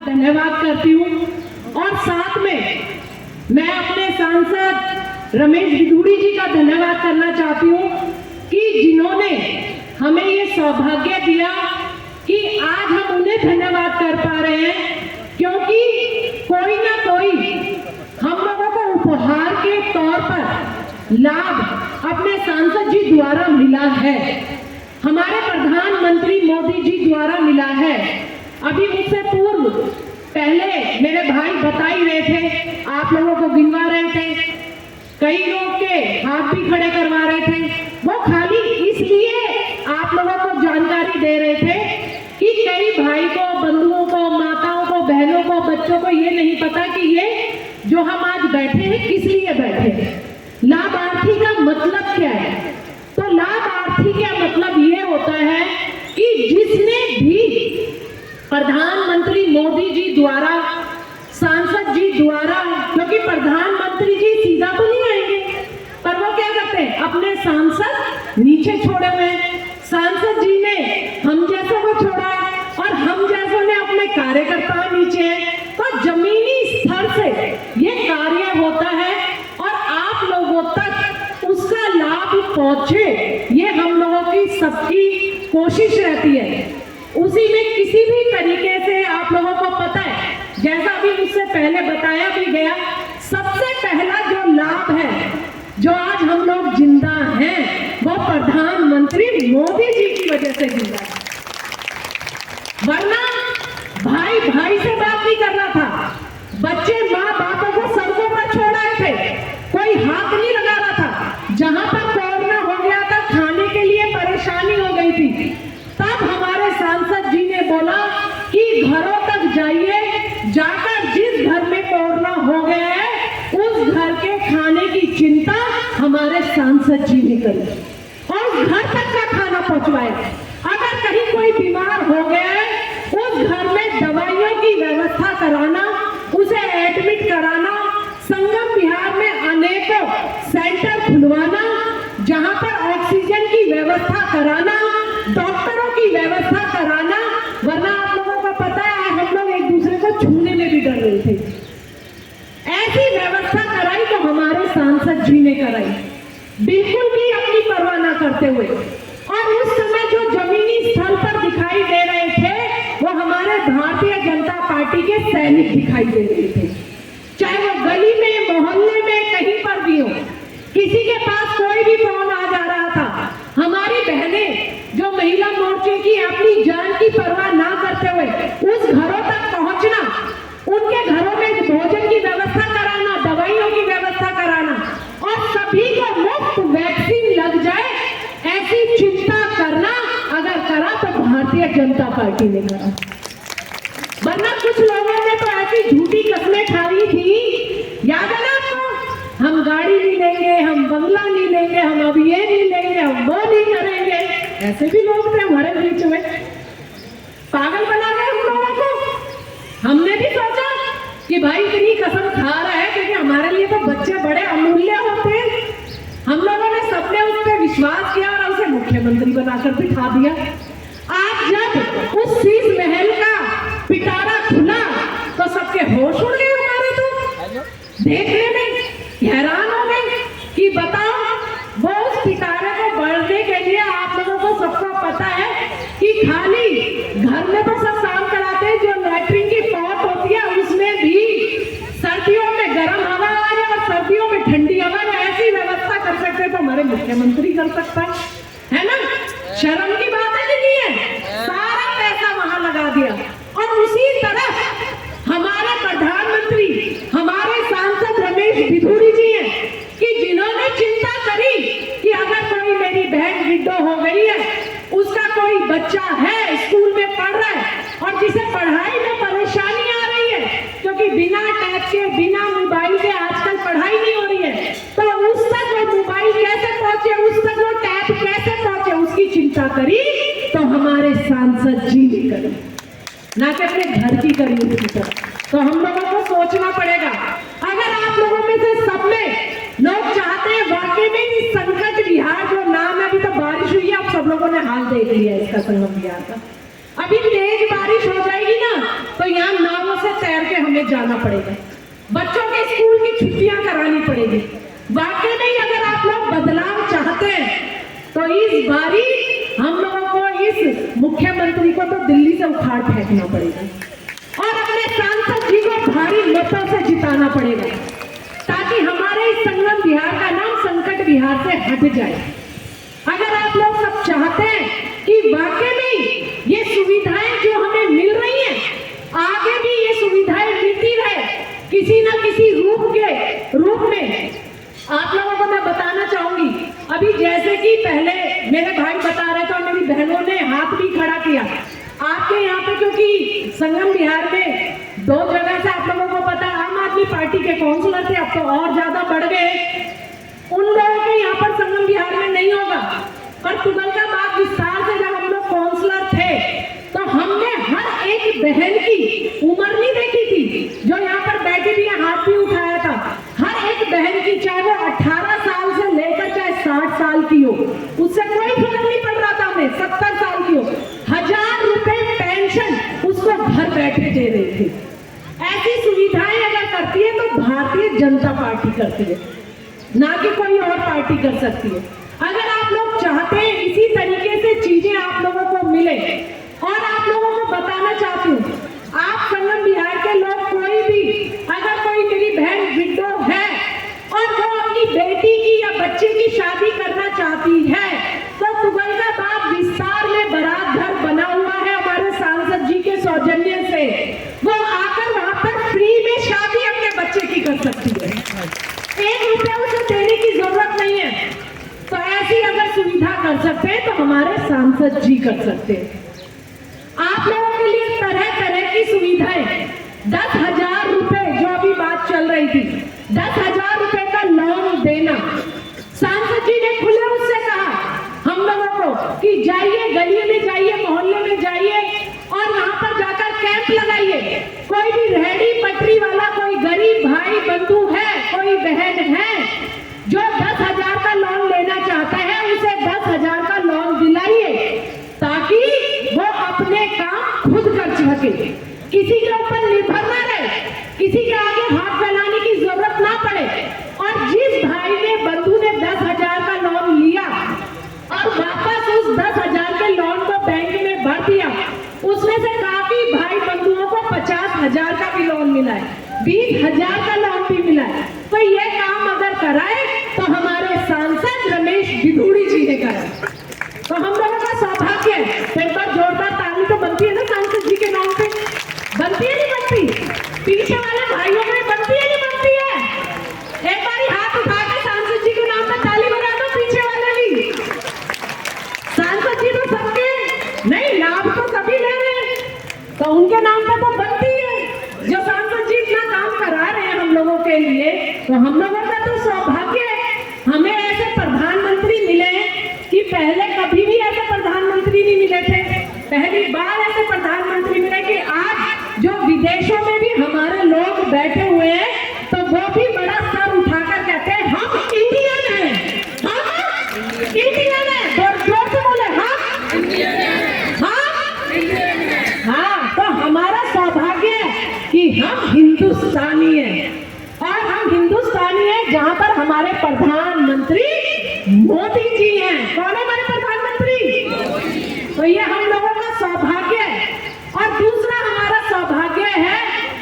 धन्यवाद करती हूँ और साथ में मैं अपने सांसद रमेश बिधूड़ी जी का धन्यवाद करना चाहती हूँ कि जिन्होंने हमें ये सौभाग्य दिया कि आज हम उन्हें धन्यवाद कर पा रहे हैं, क्योंकि कोई ना कोई हम लोगों को उपहार के तौर पर लाभ अपने सांसद जी द्वारा मिला है, हमारे प्रधानमंत्री मोदी जी द्वारा मिला है। अभी मुझसे पूर्व पहले मेरे भाई बता ही रहे थे, आप लोगों को गिनवा रहे थे, कई लोग के हाथ भी खड़े करवा रहे थे। वो खाली इसलिए आप लोगों को जानकारी दे रहे थे कि कई भाई को, बंधुओं को, माताओं को, बहनों को, बच्चों को ये नहीं पता कि ये जो हम आज बैठे हैं किस लिए बैठे हैं, लाभार्थी का मतलब क्या है। तो लाभार्थी का मतलब ये होता है कि जिसने भी प्रधानमंत्री मोदी जी द्वारा, सांसद जी द्वारा, क्योंकि प्रधानमंत्री जी सीधा तो नहीं आएंगे, पर वो क्या करते हैं, अपने सांसद नीचे छोड़े हुए हैं। सांसद जी ने हम जैसों को छोड़ा है और हम जैसों ने अपने कार्यकर्ता नीचे हैं। तो जमीनी स्तर से ये कार्य होता है और आप लोगों तक उसका लाभ पहुंचे, ये हम लोगों की सबकी कोशिश रहती है। उसी में किसी भी तरीके से आप लोगों को पता है, जैसा अभी मुझसे पहले बताया भी गया, सबसे पहला जो लाभ है, जो आज हम लोग जिंदा हैं, वो प्रधानमंत्री मोदी जी की वजह से जिंदा है। वरना भाई भाई से बात नहीं कर रहा था, बच्चे माँ बापों को सड़कों पर छोड़ आए थे, कोई हाथ नहीं लगा रहा था। जहां पर कोरोना हो गया था, खाने के लिए परेशानी हो गई थी, तब हमारे सांसद जी ने बोला कि घरों तक जाइए, जाकर जिस घर में कोरोना हो गया है उस घर के खाने की चिंता हमारे सांसद जी ने करी और घर तक का खाना पहुंचवाए। अगर कहीं कोई बीमार हो गया है, उस घर में दवाइयों की व्यवस्था कराना, उसे एडमिट कराना, संगम बिहार में अनेकों सेंटर खुलवाना, जहां पर ऑक्सीजन की व्यवस्था कराना, डॉक्टरों की व्यवस्था कराना। वरना आप लोगों को पता है, हम लोग एक दूसरे को छूने में भी डर रहे थे। ऐसी व्यवस्था कराई तो हमारे सांसद जी ने कराई, बिल्कुल भी अपनी परवाह न करते हुए। और उस समय जो जमीनी स्थल पर दिखाई दे रहे थे, वो हमारे भारतीय जनता पार्टी के सैनिक दिखाई दे रहे थे। चाहे वो गली में, मोहल्ले में, कहीं पर भी हो, किसी के पास कोई भी फोन आ जा रहा था, हमारी बहनें जो महिला मोर्चे की अपनी जान की परवाह ना करते हुए उस घरों तक पहुंचना, उनके घरों में भोजन की व्यवस्था कराना, दवाइयों की व्यवस्था कराना और सभी को मुफ्त वैक्सीन लग जाए, ऐसी चिंता करना अगर करा तो भारतीय जनता पार्टी ने करा। वरना कुछ लोगों ने तो ऐसी झूठी कस्में खाई थी, याद है ना आपको, हम गाड़ी नहीं लेंगे, हम बंगला नहीं लेंगे, हम अब ये नहीं लेंगे, हम वो नहीं करेंगे। ऐसे भी लोग थे हमारे बीच में, पागल बना गए हम लोगों को। हमने भी सोचा कि भाई इतनी कसम खा रहा है, क्योंकि हमारे लिए तो बच्चे बड़े अमूल्य होते हैं। हम लोगों ने सबने उस पर विश्वास किया और उसे मुख्यमंत्री बनाकर दिखा दिया। आज जब उस शीश महल का पिटारा खुला तो सबके होश उड़ गए हमारे, तो देखने में हैरान हो गए कि बताओ, वो उस पिटारे को बढ़ने के लिए आप लोगों को सबको पता है कि खाली घर में तो सब काम कराते हैं, जो लैट्रिन की पॉट होती है उसमें भी सर्दियों में गर्म हवा आए और सर्दियों में ठंडी हवा, ऐसी व्यवस्था कर सकते हैं तो हमारे मुख्यमंत्री कर सकता है ना। शर्म की बात है कि नहीं है? सारा पैसा वहां लगा दिया। और उसी तरह हमारे प्रधानमंत्री, हमारे सांसद रमेश बिधूड़ी जी हैं कि जिन्होंने चिंता करी कि अगर कोई मेरी बहन विडो हो गई है, उसका कोई बच्चा है स्कूल में पढ़ रहा है और जिसे पढ़ाई में परेशानी आ रही है, क्योंकि बिना टैब के, बिना मोबाइल के आजकल पढ़ाई नहीं हो रही है, तो उस तक वो मोबाइल कैसे पहुंचे, उस तक वो टैब कैसे पहुंचे, उसकी चिंता करी तो हमारे सांसद जी ने करी, ना कि अपने घर की करी उसकी तरह। तो हम लोगों को सोचना पड़ेगा। अगर आप लोगों में से सब में लोग चाहते हैं वाकई में इस संकट बिहार जो नाम है, अभी तो बारिश हुई है, आप सब लोगों ने देख लिया इसका संगम बिहार का। अभी तेज बारिश हो जाएगी ना तो यहाँ नावों से से हमें जाना पड़ेगा, बच्चों के स्कूल की छुट्टियां करानी पड़ेगी। वाकई में अगर आप लोग बदलाव चाहते हैं तो इस बारी हम लोगों को इस मुख्यमंत्री को तो दिल्ली से उखाड़ फेंकना पड़ेगा और अपने सांसद जी को भारी मतों से जिताना पड़ेगा, ताकि हमारे इस संगम बिहार का नाम संकट बिहार से हट जाए। अगर आप लोग सब चाहते हैं कि वाकई में ये सुविधाएं जो हमें मिल रही हैं, आगे भी ये सुविधाएं मिलती रहे किसी न किसी रूप में, आप लोगों को मैं बताना चाहूंगी, अभी जैसे कि पहले मेरे भाई बता रहे थे और मेरी बहनों ने हाथ भी खड़ा किया, आपके यहाँ पे क्योंकि संगम बिहार में 2 जगह से आप लोगों को पता आम आदमी पार्टी के काउंसलर थे, अब तो और ज्यादा बढ़ गए, उन लोगों के यहाँ पर संगम बिहार में नहीं होगा। पर तुगलकाबाद विस्तार से जब हम लोग काउंसलर थे तो हमने हर एक बहन की उम्र नहीं देखी थी, जो यहाँ पर बैठी भी हाथ भी उठाया था, हर एक बहन की, चाहे वो 18 साल से लेकर चाहे 60 साल की हो, उससे कोई फर्क नहीं पड़ रहा था, हमें 70 साल की हो, 1000 रुपए पेंशन उसको घर बैठे दे रहे थे। ऐसी सुविधाएं अगर करती है तो भारतीय जनता पार्टी करती है, ना कि कोई और पार्टी कर सकती है। अगर आप लोग चाहते हैं इसी तरीके से चीजें आप लोगों को मिले, और आप लोगों को बताना चाहती हूँ, आप संगम बिहार के लोग कोई भी, अगर कोई मेरी बहन विडो है और वो अपनी बेटी की या बच्चे की शादी करना चाहती है, तो तुगलकाबाद विस्तार में बारात घर बना हुआ है हमारे सांसद जी के सौजन्य से, वो आकर वहां पर फ्री में शादी अपने बच्चे की कर सकती है, 1 रुपया उसे देने की जरूरत नहीं है। तो ऐसी अगर सुविधा कर सकते हैं तो हमारे सांसद जी कर सकते हैं। आप लोगों के लिए तरह तरह की सुविधाएं, 10,000 रुपए जो अभी बात चल रही थी, 10,000 रुपए का लोन देना, सांसद जी ने खुले उससे कहा हम लोगों को कि जाइए, गली में जाइए, मोहल्ले में जाइए और वहां पर जाकर कैंप लगाइए। कोई भी रेहड़ी पटरी वाला, कोई गरीब भाई बंधु है, कोई बहन है जो 10,000 का लोन लेना चाहता है, उसे 10,000 का लोन दिलाइए, ताकि वो अपने काम खुद कर सके, किसी के ऊपर निर्भर ना रहे, किसी के आगे हाथ फैलाने की जरूरत ना पड़े। और जिस भाई ने, बंधु ने 10,000 का लोन लिया और वापस उस 10,000 के लोन को बैंक में भर दिया, उसमें से काफी भाई बंधुओं को 50,000 का भी लोन मिला है, 20,000 का लोन भी मिला है। तो ये काम अगर कराए तो हमारे सांसद रमेश गिदूड़ी जी ने करा, तो हम लोगों का सौभाग्य है। फिर तो जोरदार ताली तो बनती है ना सांसद जी के नाम पे, बनती है नहीं बनती? पीछे वाले भाइयों में बनती है नहीं बनती है? एक बारी हाथ उठा के सांसद जी के नाम पे ताली बजा दो, पीछे वाले भी। सांसद जी तो सबके नहीं, लाभ तो सभी ले रहे हैं, तो उनके नाम पे तो बनती है। जो सांसद जी इतना काम करा रहे हैं हम लोगों के लिए, तो हम लोगों का तो सौभाग्य है। हमें ऐसे प्रधानमंत्री मिले कि पहले कभी भी ऐसे प्रधानमंत्री नहीं मिले थे, पहली बार ऐसे प्रधानमंत्री मिले कि आज जो विदेशों में भी हमारे लोग बैठे हुए हैं, तो वो भी बड़ा सर उठाकर कहते हैं हम इंडियन हैं, हम इंडियन हैं, जोर से बोले हम इंडियन हैं, हम इंडियन हैं। हाँ, तो हमारा सौभाग्य है कि हम हिंदुस्तानी हैं, और हम हिंदुस्तानी हैं जहाँ पर हमारे प्रधानमंत्री मोदी जी हैं। कौन है हमारे प्रधानमंत्री? तो ये हम लोगों का सौभाग्य है। और दूसरा हमारा सौभाग्य है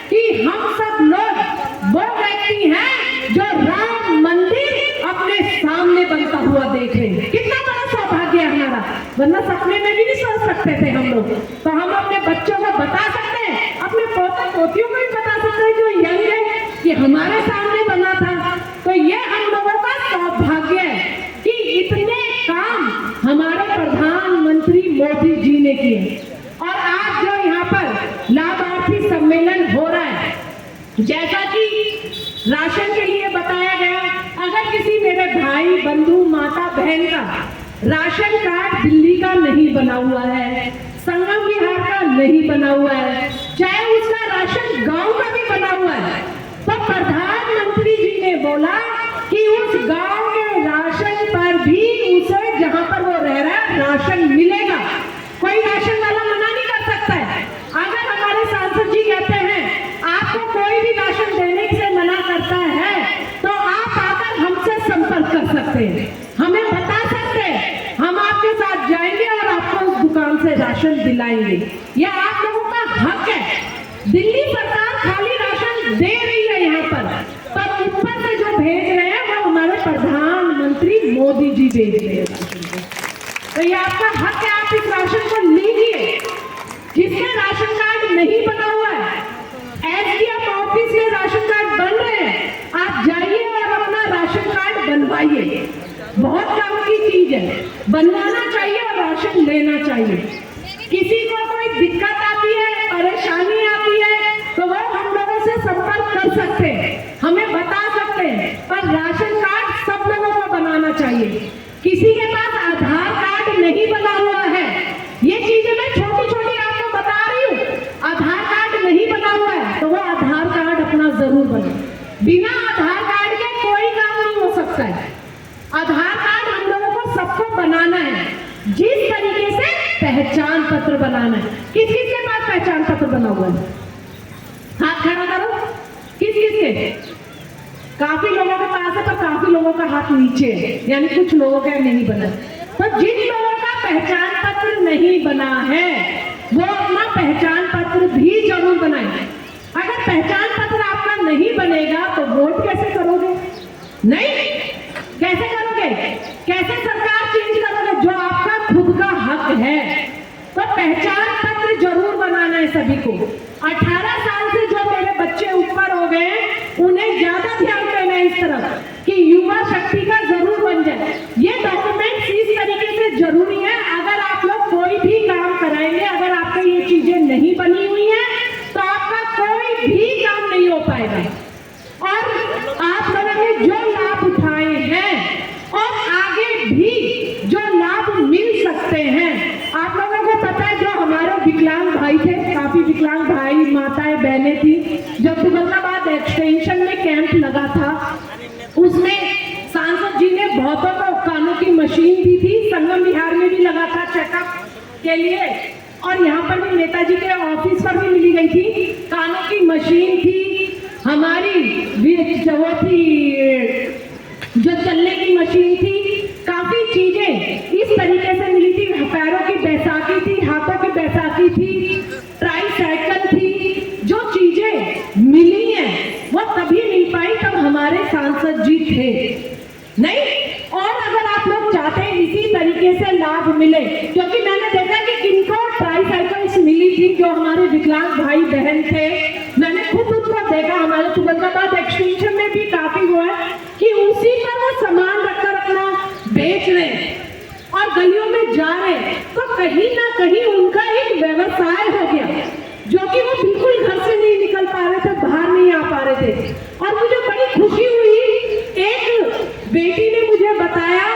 कि हम सब लोग वो व्यक्ति हैं जो राम मंदिर अपने सामने बनता हुआ देख रहे हैं। कितना बड़ा सौभाग्य है हमारा, वरना सपने में भी नहीं सोच सकते थे हम लोग। तो हम अपने बच्चों को बता सकते हैं, अपने पोते पोतियों को भी बता सकते हैं जो यंग है, कि हमारे सामने बना था। तो ये हम लोगों का सौभाग्य है कि इतने काम हमारे प्रधानमंत्री मोदी जी ने किए। और आज जो यहाँ पर लाभार्थी सम्मेलन हो रहा है, जैसा कि राशन के लिए बताया गया, अगर किसी मेरे भाई बंधु माता बहन का राशन कार्ड दिल्ली का नहीं बना हुआ है, संगम बिहार का नहीं बना हुआ है, चाहे उसका राशन गांव का भी बना हुआ है, तो प्रधानमंत्री जी ने बोला कि उस गांव के राशन पर भी उसे, जहां पर वो रह रहा है, राशन मिलेगा। कोई राशन वाला मना नहीं कर सकता है। अगर हमारे सांसद जी कहते हैं आपको दिलाएंगे। यह आप लोगों का हक है। दिल्ली सरकार खाली राशन दे रही है यहाँ पर ऊपर से जो भेज रहे हैं वो हमारे प्रधानमंत्री मोदी जी भेज रहे हैं राशन को। तो ये आपका हक है, आप इस राशन को लीजिए। जिसके राशन कार्ड नहीं बना हुआ है, एसडीएम ऑफिस में राशन कार्ड बन रहे हैं, आप जाइए और अपना राशन कार्ड बनवाइए। बहुत काम की चीज है, बनवाना चाहिए और राशन लेना चाहिए। किसी को कोई दिक्कत आती है, परेशानी आती है, तो वो हम लोगों से संपर्क कर सकते हैं, हमें बता सकते हैं। पर राशन कार्ड सब लोगों को बनाना चाहिए। किसी के पास आधार कार्ड नहीं बना हुआ है, ये चीजें मैं छोटी छोटी आपको बता रही हूँ। आधार कार्ड नहीं बना हुआ है तो वो आधार कार्ड अपना जरूर बनाए। बिना आधार कार्ड के कोई काम नहीं हो सकता है। आधार कार्ड हम लोगों को सबको बनाना है, जिस तरीके से पहचान पत्र बनाना है। किस किस के पास पहचान पत्र बना हुआ है? हाथ खड़ा करो। किस किस के? काफी लोगों के पास है पर काफी लोगों का हाथ नीचे है, यानी कुछ लोगों का नहीं बना। तो जिन लोगों का पहचान पत्र नहीं बना है वो अपना पहचान पत्र भी जरूर बनाए। अगर पहचान पत्र आपका नहीं बनेगा तो वोट कैसे करोगे? नहीं, कैसे करोगे? कैसे सरकार चेंज करोगे? जो आपका खुद का हक है। तो पहचान पत्र जरूर बनाना है सभी को। 18 साल से जो मेरे बच्चे ऊपर हो गए उन्हें ज्यादा ध्यान देना है इस तरफ कि युवा शक्ति का जरूर बन जाए। ये डॉक्यूमेंट्स इस तरीके से जरूरी है। अगर आप लोग कोई भी काम कराएंगे, अगर आपको ये चीजें नहीं बनी हुई है तो आपका कोई भी काम नहीं हो पाएगा। और आप लोगों ने जो लाभ उठाए हैं और आगे भी जो लाभ मिल सकते हैं, आप लोगों को पता है जो हमारे विकलांग भाई थे, काफी विकलांग भाई माताएं बहनें थी, जब तुगलकाबाद एक्सटेंशन में कैंप लगा था उसमें सांसद जी ने बहुतों को कानों की मशीन दी थी। संगम विहार में भी लगा था चेकअप के लिए, और यहाँ पर भी नेताजी के ऑफिस पर भी मिली गई थी। कानों की मशीन थी, हमारी वो थी जो चलने की मशीन थी, काफी चीजें इस तरीके से मिली थी। पैरों की बैसाखी थी, हाथों की बैसाखी थी, ट्राईसाइकिल थी। जो चीजें मिली हैं वो तभी मिल पाई तब हमारे सांसद जी थे। नहीं, और अगर आप लोग चाहते हैं इसी तरीके से लाभ मिले, क्योंकि मैंने देखा कि किनको ट्राईसाइकिल्स मिली थी जो हमारे विकलांग भाई बहन थे, मैंने खुद उनको देखा। हमारे तुगलकाबाद एक्सटेंशन में भी काफी हुआ है कि उसी पर वो सामान रखकर अपना बेच रहे और गलियों में जा रहे, तो कहीं ना कहीं उनका एक व्यवसाय हो गया, जो कि वो बिल्कुल घर से नहीं निकल पा रहे थे, बाहर नहीं आ पा रहे थे। और मुझे बड़ी खुशी हुई, एक बेटी ने मुझे बताया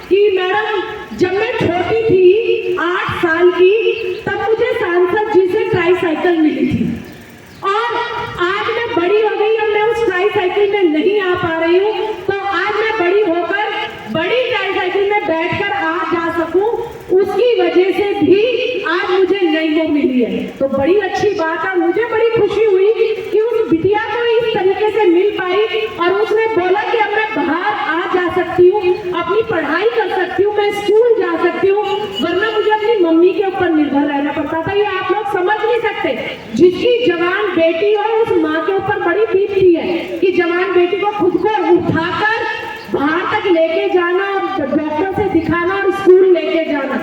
कि मैडम जब मैं छोटी थी 8 साल की, तब मुझे सांसद जी से ट्राईसाइकिल मिली थी, और आज मैं बड़ी हो गई, अब मैं उस ट्राईसाइकिल में नहीं आ पा रही हूँ, तो आज मैं बड़ी होकर बड़ी ट्राईसाइकिल में बैठकर आ जा सकूं, उसकी वजह से भी आज मुझे नई वो मिली है। तो बड़ी अच्छी बात है, मुझे बड़ी खुशी हुई कि उस बिटिया को इस तरीके से मिल पाई, और उसने बोला कि अब मैं बाहर आ जा सकती हूँ, अपनी पढ़ाई कर सकती हूँ, मैं स्कूल जा सकती हूँ, वरना मुझे अपनी मम्मी के ऊपर निर्भर रहना पड़ता था। ये आप लोग समझ नहीं सकते। जिसकी जवान बेटी हो उस माँ के ऊपर बड़ी बीतती है कि जवान बेटी को खुद को उठाकर बाहर तक लेके जाना, डॉक्टर से दिखाना और स्कूल लेके जाना।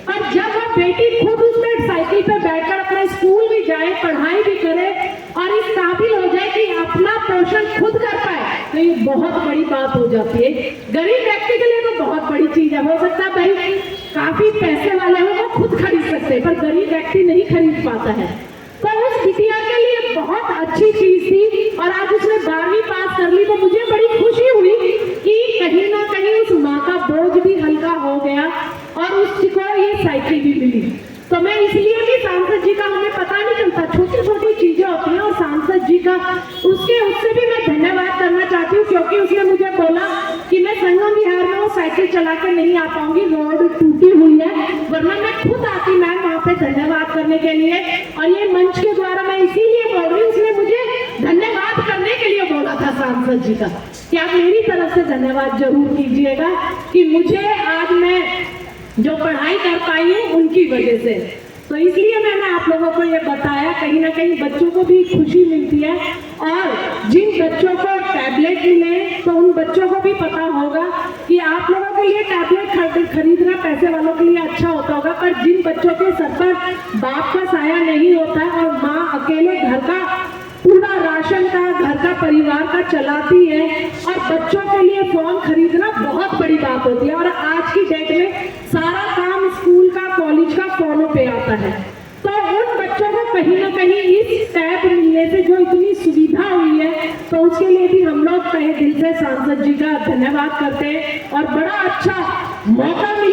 और जब वो बेटी खुद उसमें साइकिल पे बैठकर अपना स्कूल भी जाए, पढ़ाई भी करे और इस काबिल हो जाए कि अपना पोषण खुद कर पाए, तो ये बहुत बड़ी बात हो जाती है। गरीब व्यक्ति के लिए तो बहुत बड़ी चीज है। हो सकता है भाई काफी पैसे वाले हो वो खुद खरीद सकते हैं, पर गरीब व्यक्ति नहीं खरीद पाता है। तो उस बिटिया के लिए बहुत अच्छी चीज थी, और आज उसने 12वीं पास कर ली, तो मुझे बड़ी खुशी हुई कि कहीं ना कहीं उस माँ का बोझ भी हल्का हो गया और उसको ये साइकिल भी मिली। तो मैं इसलिए भी सांसद जी का, हमें पता नहीं चलता, छोटी छोटी चीजें होती हैं, और सांसद जी का उससे भी मैं धन्यवाद करना चाहती हूँ, क्योंकि उसने मुझे बोला कि मैं संगम विहार में वो साइकिल चला के नहीं आ पाऊंगी, रोड टूटी हुई है, वरना मैं खुद आती मैम वहाँ पे धन्यवाद करने के लिए। और ये मंच के द्वारा मैं इसीलिए बोल रही हूँ, उसने मुझे धन्यवाद करने के लिए बोला था सांसद जी का, कि आप मेरी तरफ से धन्यवाद जरूर कीजिएगा कि मुझे आज मैं जो पढ़ाई कर पाई हूँ उनकी वजह से। तो इसलिए मैंने आप लोगों को ये बताया, कहीं ना कहीं बच्चों को भी खुशी मिलती है। और जिन बच्चों को टैबलेट मिले तो उन बच्चों को भी पता होगा कि आप लोगों के लिए टैबलेट खरीदना पैसे वालों के लिए अच्छा होता होगा, पर जिन बच्चों के सर पर बाप का साया नहीं होता और माँ अकेले घर का पूरा राशन का, घर का, परिवार का चलाती है, और बच्चों के लिए फोन खरीदना बहुत बड़ी बात होती है। और आज की डेट में सारा काम स्कूल का, कॉलेज का फोनों पे आता है। तो उन बच्चों को कहीं ना कहीं इस टैब मिलने से जो इतनी सुविधा हुई है, तो उसके लिए भी हम लोग तहे दिल से सांसद जी का धन्यवाद करते हैं। और बड़ा अच्छा मौका मिला